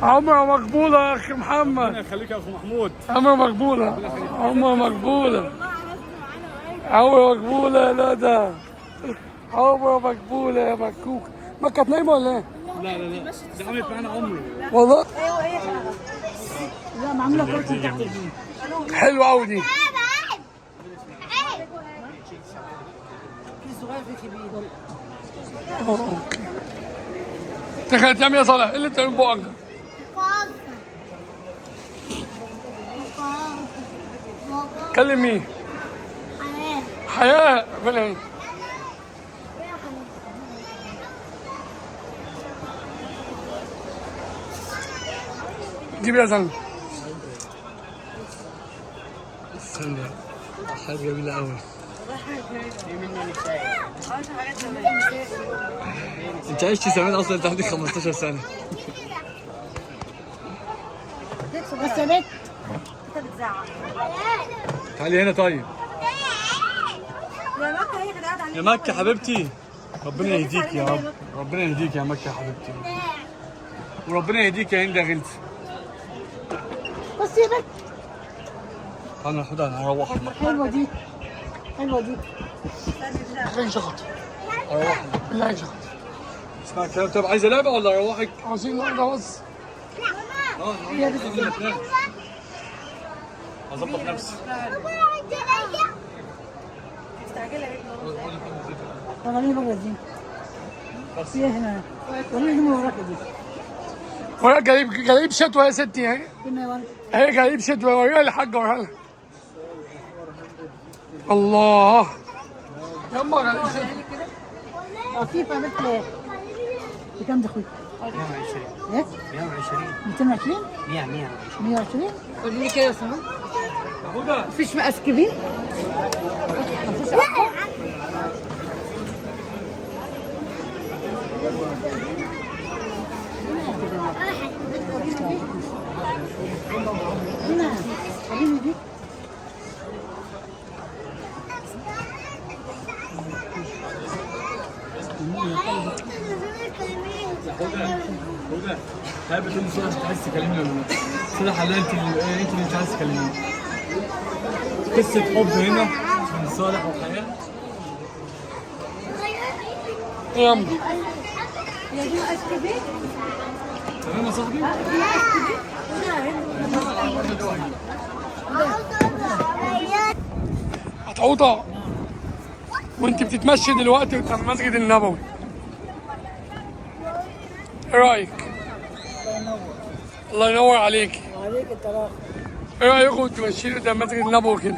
عمره مقبولة يا أخي محمد. ربنا يخليك يا أخو محمود. عمره مقبولة، عمره مقبولة، عمره مقبولة يا ندى، عمره مقبولة يا مكوك. ما كانت نايمة ولا إيه؟ لا دي عملت معانا عمره والله. ايوه هي لا معموله كرسي تحت البيت. حلوة أوي دي. في صغير في كبير. اوكي. تخيل تعمل يا صالح، إيه اللي بتعمل بقك؟ كلم مين؟ حياة. فين هي؟ جيب يا زلمة. استنى، حاجة جميلة أوي. أنت عشت زمان أصلا، أنت عندك 15 سنة. بس يا بنت انت بتزعق. تعالي هنا طيب. يا مكه هي كانت قاعده عليك. يا مكة حبيبتي، ربنا يهديك يا رب، ربنا يهديك يا مكة حبيبتي، وربنا يهديك يا هند يا غلتي. بس يا بنت تعالى ناخدها، أنا هروح. حلوه دي، حلوه دي. بالله شخط، هروح بالله شخط. اسمع الكلام. طب عايزة لعبة ولا أروحك؟ عايزين لعبة بس. يا بنت أظبط نفسي. طلعي بره دي. في هنا وريني من وراك دي. ولا جايب شتوى يا ستي اهي. فين يا ولد؟ اهي جايب شتوى، وريها للحاجة، وريها لها. الله. يما جايب شتوى. لطيفه يا بنت. بكام ده اخويا؟ 120. ايه؟ 120. 220؟ 120؟ قولي لي كده يا سما. مفيش مقاس كبير؟ مفيش أكبر؟ هنا خليني دي. هدى هي بتقول لي صالح مش عايز تكلمني ولا لا؟ صالح قال لها انت اللي مش عايز تكلميني. قصة حب هنا من صالح وحياة. يما هي دي مقاس كبير؟ تمام يا صاحبي؟ هتعوطة وانت بتتمشي دلوقتي وانت في المسجد النبوي. ايه رايك؟ الله ينور عليك. وعليك الطلاق. ايه رايكم انتوا ماشيين قدام المسجد النبوي كده؟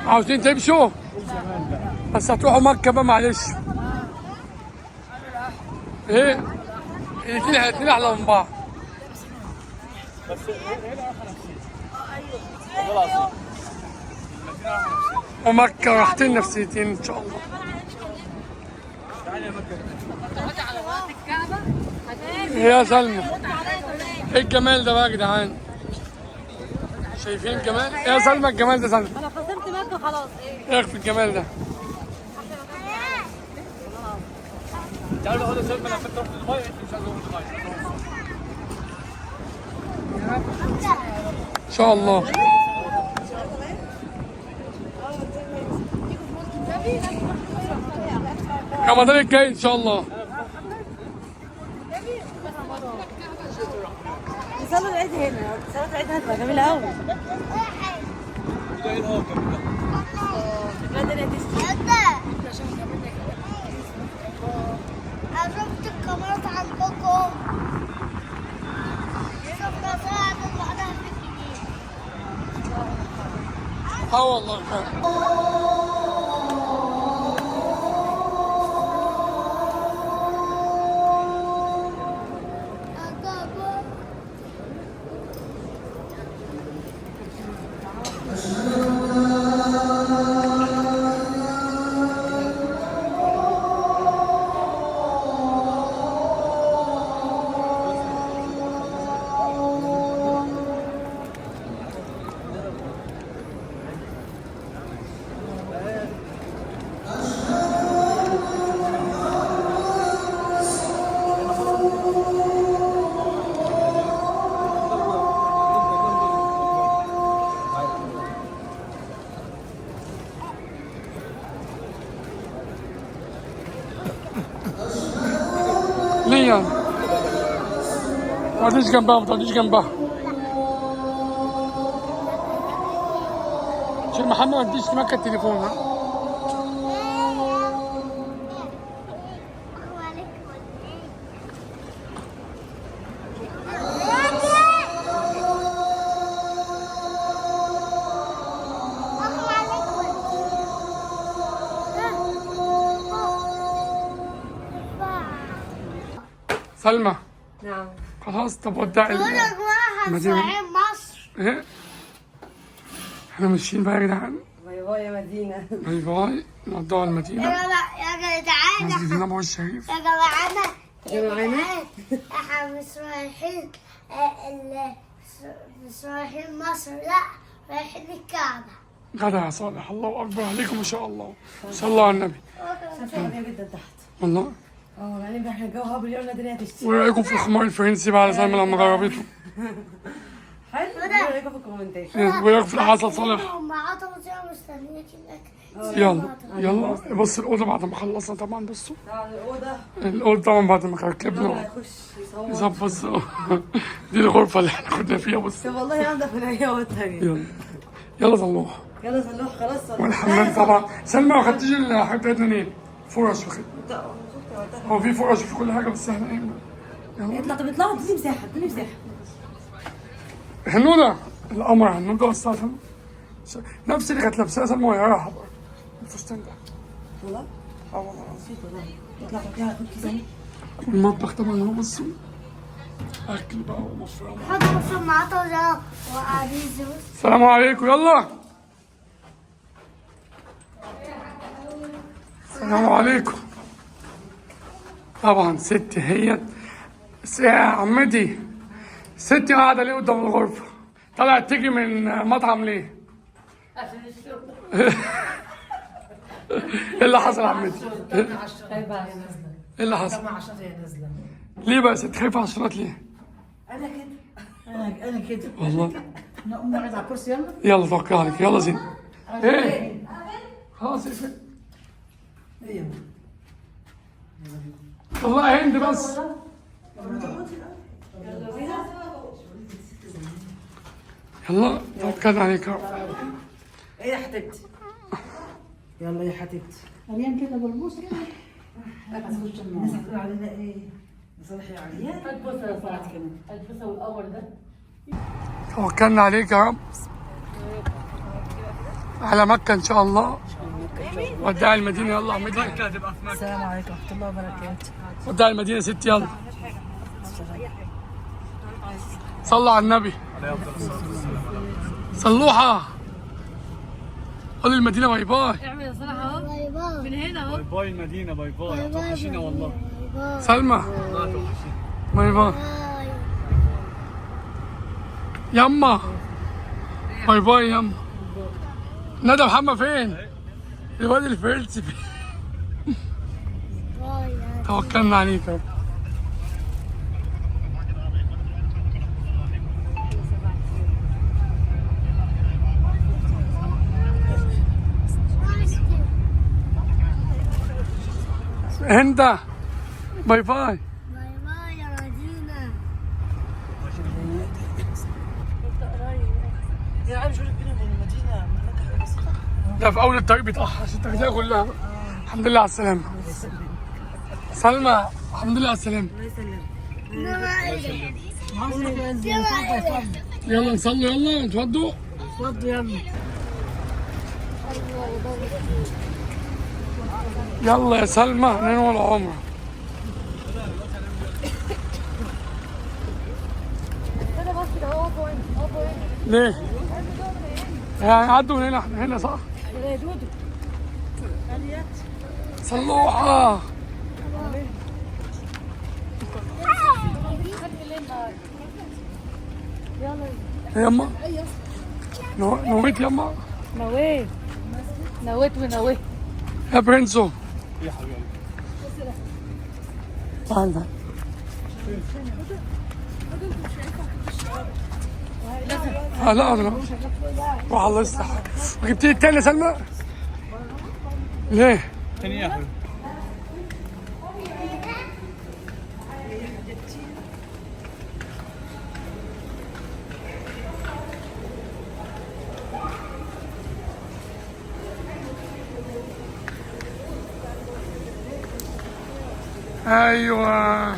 عاوزين تمشوا؟ بس هتروحوا مكة بقى معلش. ايه؟ الاتنين احلى من بعض. ومكة راحتين نفسيتين ان شاء الله. يا سلمى، ايه الجمال ده بقى يا جدعان؟ شايفين الجمال؟ يا سلمى الجمال ده سلمى. انا خصمت مكه خلاص. ايه في الجمال ده؟ تعالوا نقعد سلمى لما تروح للمية انت مش عايز تروح للمية. ان شاء الله. رمضان الجاي ان شاء الله. صلوا العيد هنا، صلاه العيد هتبقى جميله قوي. ده ايه الهوا الجميل أنا شفت الكاميرات عندكم. شفنا ساعة بعدها في الجديد. والله ليه يعني؟ ما تقعديش جنبها، ما تقعديش جنبها. شيخ محمد ما تديش تمكن التليفون ها؟ سلمى نعم. خلاص طب ودعي بقول يا جماعة المدينة. هنصحي مصر. ايه؟ احنا ماشيين بقى يا جدعان. باي باي يا مدينة. باي باي نودعوا يا المدينة. جماعة يا جدعان مسجد النبوي الشريف. يا جماعة جماعنا احنا مش رايحين مش رايحين مصر، لا رايحين الكعبة. غدا يا صالح، الله اكبر عليكم ما شاء الله. صلوا على النبي. شايفة جدا تحت. والله. بعدين احنا الجو هابل اليوم الدنيا هتشتي. وايه رايكم في الخمار الفرنسي بعد سلمى لما جربته؟ حلو. ايه رايكم في الكومنتات؟ وايه رايكم في العسل صالح؟ هم عطوا زي مستنيك الاكل. يلا بص الاوضه بعد ما خلصنا طبعا. بصوا تعال الأوضة. الاوضه طبعا بعد ما يلا ركبنا. يخش يصور. بالظبط. بصوا دي الغرفه اللي احنا كنا فيها. بص طب والله انضف من اي اوضه ثانيه. يلا يلا صلوح. يلا صلوح خلاص. والحمام طبعا. سلمى ما خدتيش الحاجات بتاعتنا ليه؟ فرش وخد. هو في فرش في كل حاجه بس احنا ايه؟ اطلع. طب اطلعوا اديني مساحه اديني مساحه. هنودة القمر هنودة الساعة نفس اللي كانت لابساها سلمى وهي رايحة بقى الفستان ده. والله؟ اه والله. نسيت والله. اطلع خد كيسان. والمطبخ طبعا اهو. بصوا اكل بقى ومفرمة. حطوا بصوا هم عطوا زي وقاعدين يزوز. السلام عليكم. يلا السلام عليكم. طبعا ستي هي يا عمتي. ستي قاعدة ليه قدام الغرفة؟ طلعت تيجي من مطعم ليه؟ عشان الشغل. ايه اللي حصل يا عمتي؟ خايفه هي نازله. ايه اللي حصل؟ طبعا عشان هي نازله. ليه بقى ست خايفة على الشنط ليه؟ انا كده. انا كده. والله. انا قوم نقعد على الكرسي يلا. يلا توكل عليك. يلا زين. ايه؟ خلاص اقفل. ايوه. والله يا هند بس. يلا توكلنا عليك يا رب. ايه يا حبيبتي؟ يلا يا حبيبتي. مليان كده بلبوس كده. الناس هتقول علينا ايه؟ لصالح العريان. البوسه يا صاحبي كمان، البوسه والقمر ده. توكلنا عليك يا رب. على مكة إن شاء الله. وداع المدينة. يلا يا مدينة. مكة هتبقى في مكة. السلام عليكم ورحمه الله وبركاته. وداع المدينة ست. يلا صلوا على النبي. صلوحة. قول المدينة باي باي. اعمل صراحه اهو باي باي. من هنا اهو. باي باي المدينة. باي باي. توحشينا والله. سلمى والله توحشينا. باي باي. باي. يما باي باي يما. ندى محمد فين؟ الواد الفرنسي فين؟ باي. توكلنا عليك يا رب. هند باي باي. باي باي يا مدينة. يا عم شو بينا من المدينه من بسيطه. ده في اول الطريق بيتأخر عشان التغذية كلها. الحمد لله على السلامة. سلمى الحمد لله على السلامة. يلا نصلي. يلا نتوضوا. اتفضل يلا. يلا يا سلمى ننوي العمرة. ليه؟ يعني عدوا من هنا. احنا هنا صح؟ صلوحة. يما نويت يما. نويت ونويت. يا برنسو يا حبيبي. تعال تعال. لا انا روح الله يصلح. جبت لي التاني يا سلمى؟ ليه؟ تاني يا حبيبي. ايوه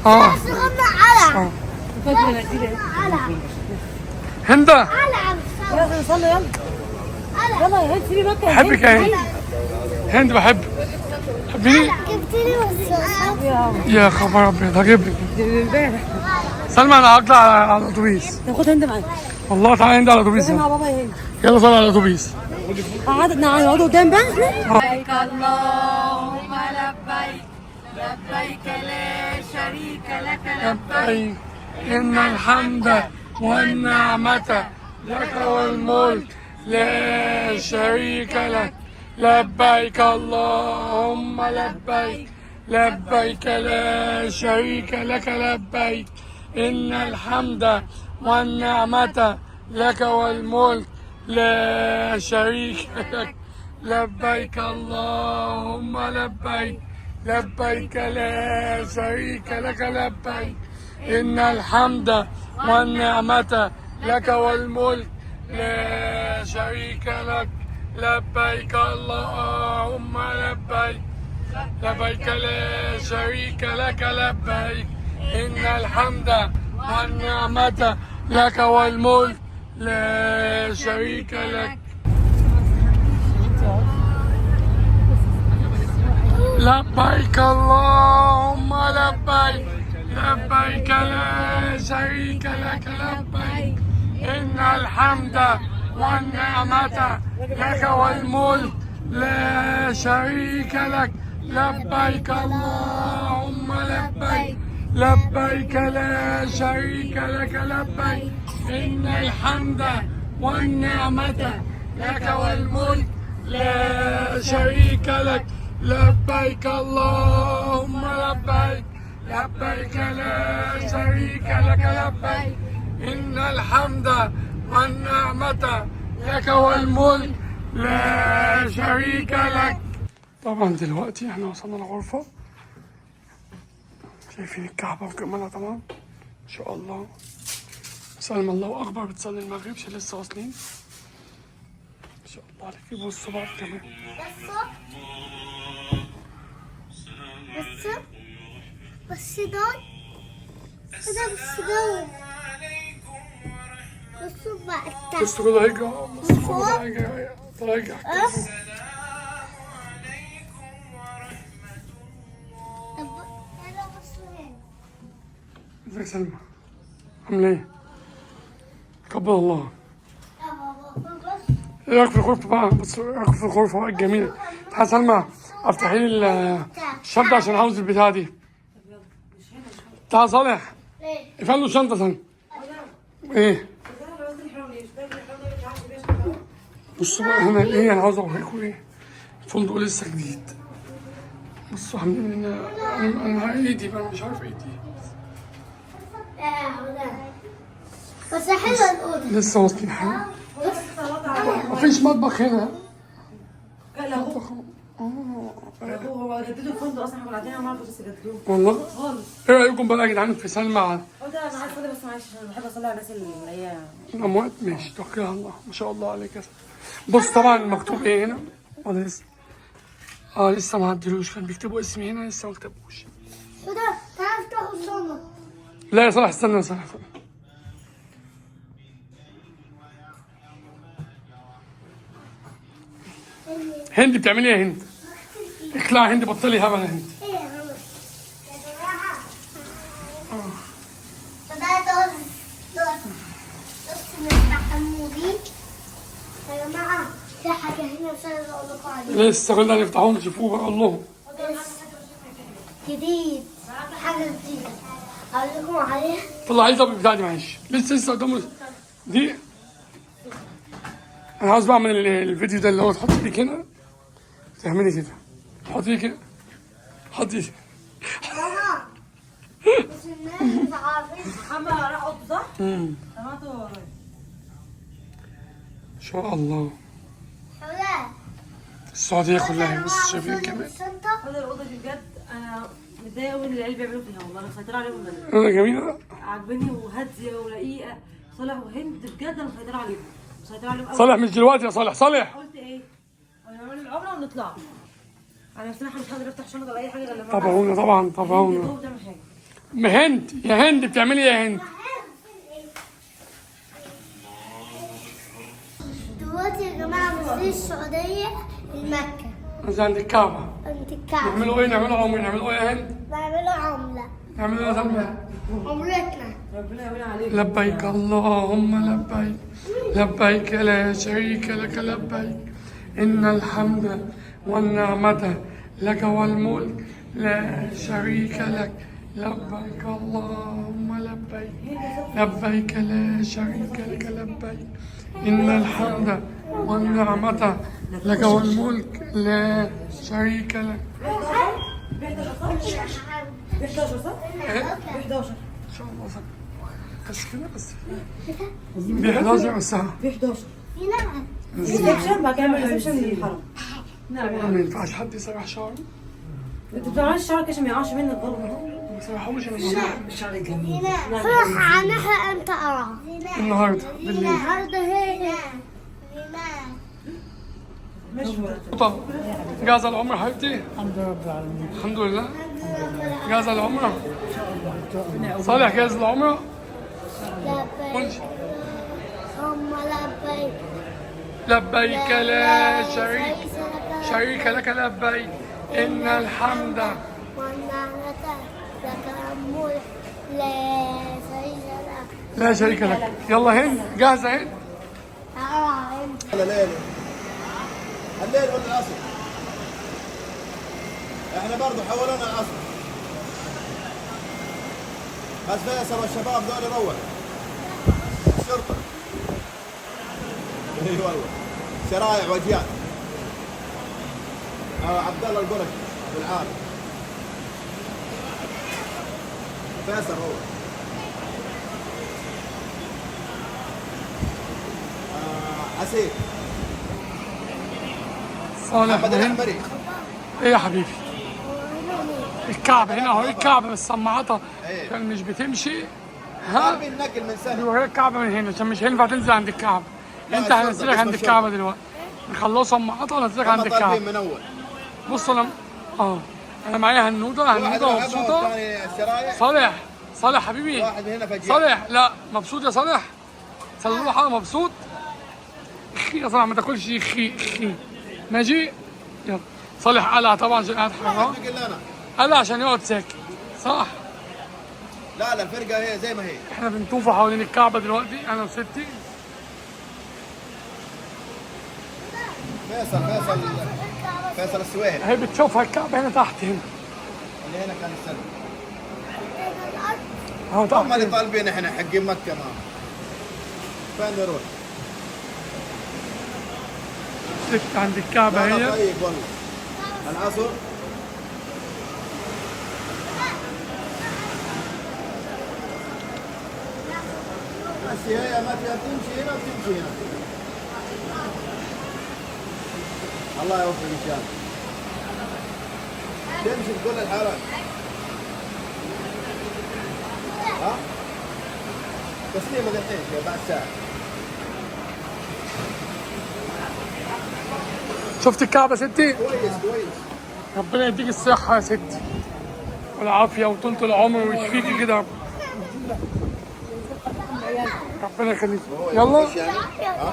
اه هندا يلا نصلي يلا. يلا يا هند سيبي مكة. بحبك يا هند. هند بحب. تحبيني؟ جبتلي وصلت. يا خبر ابيض هجيب لك. امبارح. سلمى انا هطلع على الاتوبيس. تاخد هند معاك. والله تعالى هند على الاتوبيس. مع بابا يا هند. يلا صلي على الاتوبيس. نقعد قدام بقى. لبيك اللهم لبيك لبيك لا شريك لك لبيك إن الحمد والنعمة لك والملك لا شريك لك لبيك اللهم لبيك لبيك لا شريك لك لبيك إن الحمد والنعمة لك والملك لا شريك لك لبيك اللهم لبيك لبيك لا شريك لك لبيك إن الحمد والنعمة لك والملك لا شريك لك لبيك اللهم لبيك لبيك لا شريك لك لبيك إن الحمد والنعمة لك والملك لا شريك لك لبيك اللهم لبيك لبيك لا شريك لك لبيك إن الحمد والنعمة لك والملك لا شريك لك لبيك اللهم لبيك لبيك لا شريك لك لبيك إن الحمد والنعمة لك والملك لا شريك لك لبيك اللهم لبيك لبيك لا شريك لك لبيك إن الحمد والنعمة لك والملك لا شريك لك. طبعا دلوقتي احنا وصلنا الغرفة، شايفين الكعبة وجمالها طبعا ان شاء الله. سلمى الله اكبر بتصلي المغرب، مش لسه واصلين ان شاء الله عليك. بصوا بقى كمان بس دول كده بس دول بصوا بقى التحت. بصوا كده هيجي بصوا كده هيجي طالع ازيك سلمى؟ عاملة ايه؟ تقبل الله. ايه رايك في الغرفة بقى؟ بس ايه رايك في الغرفة بقى الجميلة؟ تعالى سلمى افتحي لي الشنطة عشان عاوز البتاعة دي. تعالى صالح اقفل له الشنطة سلمى. ايه؟ بصوا بقى هنا ايه انا عاوز اوريكم ايه؟ الفندق لسه جديد. بصوا عاملين انا ايدي بقى مش عارف ايدي. بس حلوة الأوضة. لسه واصلين حاجة. مفيش مطبخ هنا. لا هو جددوا الفندق اصلا، احنا قاعدين النهارده بس جددوه والله؟ خالص. ايه رايكم بقى يا جدعان في سلمى؟ هو ده انا عايز اصلي بس معلش عشان بحب اصلي على الناس اللي هي الاموات. ماشي توكل على الله، ما شاء الله عليك يا سلمى. بص طبعا مكتوب ايه هنا؟ ولا لسه؟ لسه ما عدلوش، كان بيكتبوا اسمي هنا لسه ما كتبوش. شو ده؟ تعال افتح الصالة. لا يا صلاح استنى يا صلاح. هند بتعملي ايه يا هند؟ اخلعي هند، بطلي هبل يا هند. ايه يا ماما؟ يا جماعة. ده بص نفتحوا دي. يا جماعة في حاجة هنا مش عايزة أقول لكم عليها. لسه كلنا نفتحوه نشوفوه بقى الله. جديد، حاجة جديدة أقول لكم عليها. طلعي لي طب البتاع دي معلش، لسه قدامه دي. انا عاوز بقى اعمل الفيديو ده اللي هو تحط ايديك هنا، تعملي كده، حطي كده، حطي ماما بس الناس مش عارفين. محمد راح اوضته صح؟ سمعته ما شاء الله. حولها. السعودية كلها بس شايفين كمان. الشنطة. هذا الاوضه دي بجد انا متضايقه قوي من اللي العيال بيعملوا فيها والله، انا مسيطره عليهم أنا جميلة. عاجباني وهاديه ورقيقه. صالح وهند بجد انا مسيطره عليهم، مسيطره عليهم قوي. صالح مش دلوقتي يا صالح. صالح قلت ايه؟ هنعمل العمره ونطلع. انا بصراحه مش قادره افتح شنطه ولا اي حاجه غير لما طبعونا طبعا طبعونا. هو بتعمل حاجه. هند يا هند بتعملي ايه يا هند؟ دلوقتي يا جماعة مصرية السعودية لمكة. نزل عند الكعبة. عند الكعبة. نعملوا ايه؟ نعملوا عمرة. نعملوا ايه يا هند؟ بعملوا عملة. نعملوا ايه يا سلمى؟ عمرتنا. ربنا يعين عليك. لبيك اللهم لبيك لبيك لا شريك لك لبيك إن الحمد والنعمة لك والملك لا شريك لك لبيك اللهم لبيك لبيك لا شريك لك لبيك إن الحمد والنعمة لك والملك لا شريك لك. ب 11 صح؟ إيه؟ ب 11 إن شاء الله صح. بس كده بس. ب 11 الساعة. ب 11 في نعم. ريسبشن بعد كده ريسبشن للحرم. نعم. ما ينفعش حد يسرح شعره. انت بتعملش شعرك عشان ما يقعش منك برضه. ما يسرحوش أنا فرح عنها أنت أرى. النهارده بالليل. النهارده هي. طب جاهزة العمرة حبيبتي؟ الحمد لله رب العالمين. الحمد لله. جاهزة العمرة؟ صالح جاهز للعمرة؟ لبيك ثم لبيك لبيك لا شريك لك لبيك إن الحمد والنعمة لك الملك لا شريك لك. لا شريك لك. يلا هند جاهزة هند؟ الليل الليل ولا العصر؟ احنا برضه حولونا العصر. بس فيصل والشباب دول يروح الشرطة. اي والله شرايع وجيات. عبد الله القرشي ابو العالم. فيصل هو. عسير. صالح محمد وهند. الحمري. إيه يا حبيبي؟ الكعبة هنا أهو. الكعبة بس سماعتها كان مش بتمشي. ها؟ عارفين النقل من سنة. وهي الكعبة من هنا عشان مش هينفع تنزل عند الكعبة. لا، أنت الشرطة، هنزلك اسم عند الشرطة. الكعبة دلوقتي. نخلصوا سماعتها وننزلك عند هم طالبين الكعبة. من اول. بص انا انا معايا هنوده واحد هنوده لعبها مبسوطه. والثاني الشرايع. صالح صالح حبيبي. واحد هنا فجيع. صالح لا مبسوط يا صالح. صلوحه مبسوط. اخي يا صالح ما تاكلش اخي ماشي. يلا صالح قلع طبعا عشان قاعد حرام. واحد بيقول لنا قلع عشان يقعد ساكت صح. لا الفرقة هي زي ما هي. احنا بنطوف حوالين الكعبه دلوقتي انا وستي. فيصل السويهل هي بتشوفها الكعبه هنا تحت هنا. اللي هنا كان السنة. اهو هم تحت اللي هنا. طالبين احنا حقين مكة ما. فين نروح؟ ست عند الكعبه لا هي. طيب والله. العصر بس هي ما تمشي هنا وتمشي هنا. الله يوفق ان شاء الله. تمشي بكل الحالات. ها؟ تسليمة الحين بعد ساعة. شفت الكعبه ستي؟ كويس كويس. ربنا يديك الصحه يا ستي والعافيه وطولة العمر ويشفيكي كده. ربنا يخليك. يلا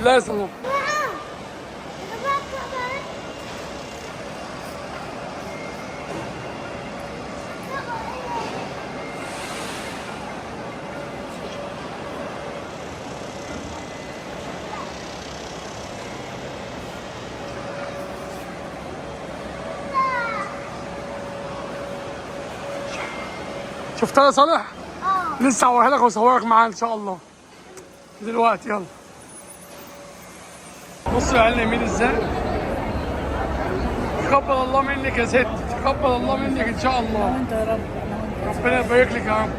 لا يسلمك. شفتها يا صالح؟ لسه هوريها لك واصورك معاها ان شاء الله دلوقتي. يلا بصوا يا يمين ازاي. تقبل الله منك يا ست. تقبل الله منك ان شاء الله. ربنا يبارك لك يا رب.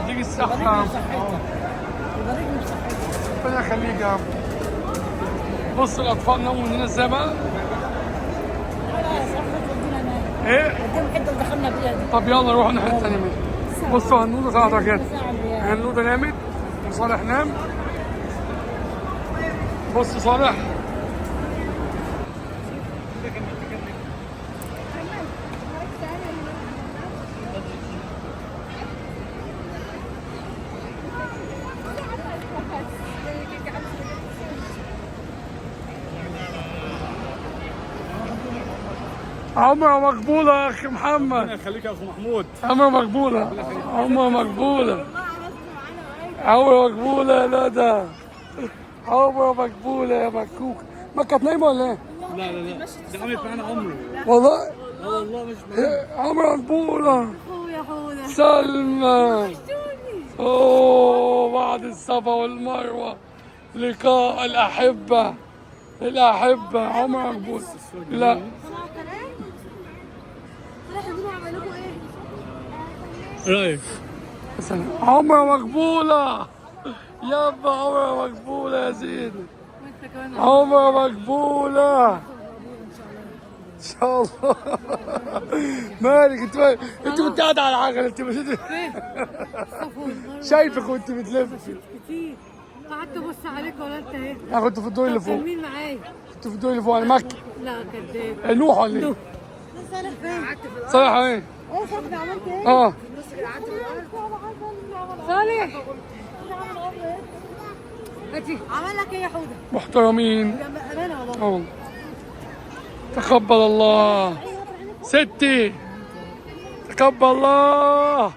يديك الصحة يا رب. يبارك لي بصحتك. ربنا يخليك يا رب. بص الأطفال ناموا مننا ازاي بقى؟ لا صاحبك ودينا نايم. ايه؟ قدام حته اللي دخلنا فيها دي. طب يلا نروح الناحية التانية منها. بصوا هنودة طلعت كده. ساعة اللي هي. هنودة نامت وصالح نام. بص صالح. عمرة مقبولة يا أخي محمد. يخليك يا اخو محمود. عمرة مقبولة. عمرة مقبولة. عمرة مقبولة يا ندى. عمرة مقبولة يا مكوك. ما كانت نايمة ولا ايه؟ لا لا لا دي عملت معانا عمره. والله والله مش عمرة مقبولة. يا حوده. سلمى. اوه بعد الصفا والمروة لقاء الأحبة. الأحبة عمرة مقبولة. لا رايك مثلا عمرة مقبولة. يابا عمرة مقبولة يا زين. عمرة مقبولة ان شاء الله. مالك انت كنت قاعد على العجلة انت مشيت. شايفك وانت بتلف. كتير. قعدت ابص عليك ولا انت ايه؟ انا كنت في الدور اللي فوق. كان مين معايا؟ كنت في الدور اللي فوق على مكة. لا كداب. نوح ولا ايه؟ صالح فين؟ صالح ايه؟ ايه صاحبي عملت ايه؟ اه صالح هاتي عمل لك ايه يا حوده؟ محترمين. امانه والله. اه تقبل الله. ستي تقبل الله.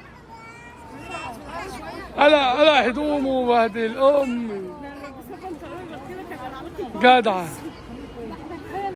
ألا هدومه وبهدل أمي. جدعة.